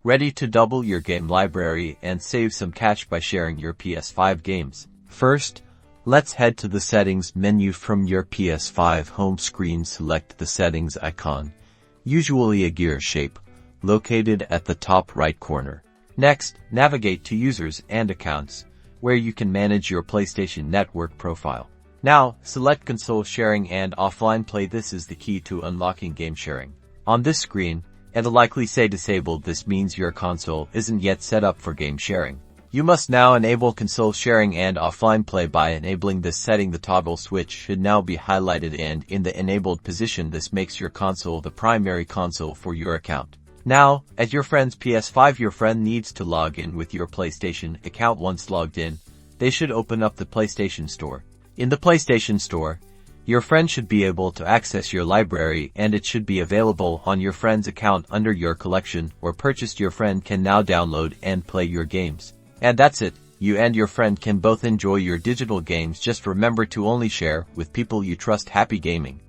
Ready to double your game library and save some cash by sharing your PS5 games? First, let's head to the Settings menu from your PS5 home screen. Select the Settings icon, usually a gear shape, located at the top right corner. Next, navigate to Users and Accounts, where you can manage your PlayStation Network profile. Now, select Console Sharing and Offline Play. This is the key to unlocking game sharing. On this screen, it'll likely say disabled. This means your console isn't yet set up for game sharing. You must now enable console sharing and offline play by enabling this setting. The toggle switch should now be highlighted and in the enabled position. This makes your console the primary console for your account. Now, at your friend's PS5, your friend needs to log in with your PlayStation account. Once logged in, they should open up the PlayStation Store. In the PlayStation Store, your friend should be able to access your library and it should be available on your friend's account under your collection or purchased. Your friend can now download and play your games. And that's it. You and your friend can both enjoy your digital games. Just remember to only share with people you trust. Happy gaming.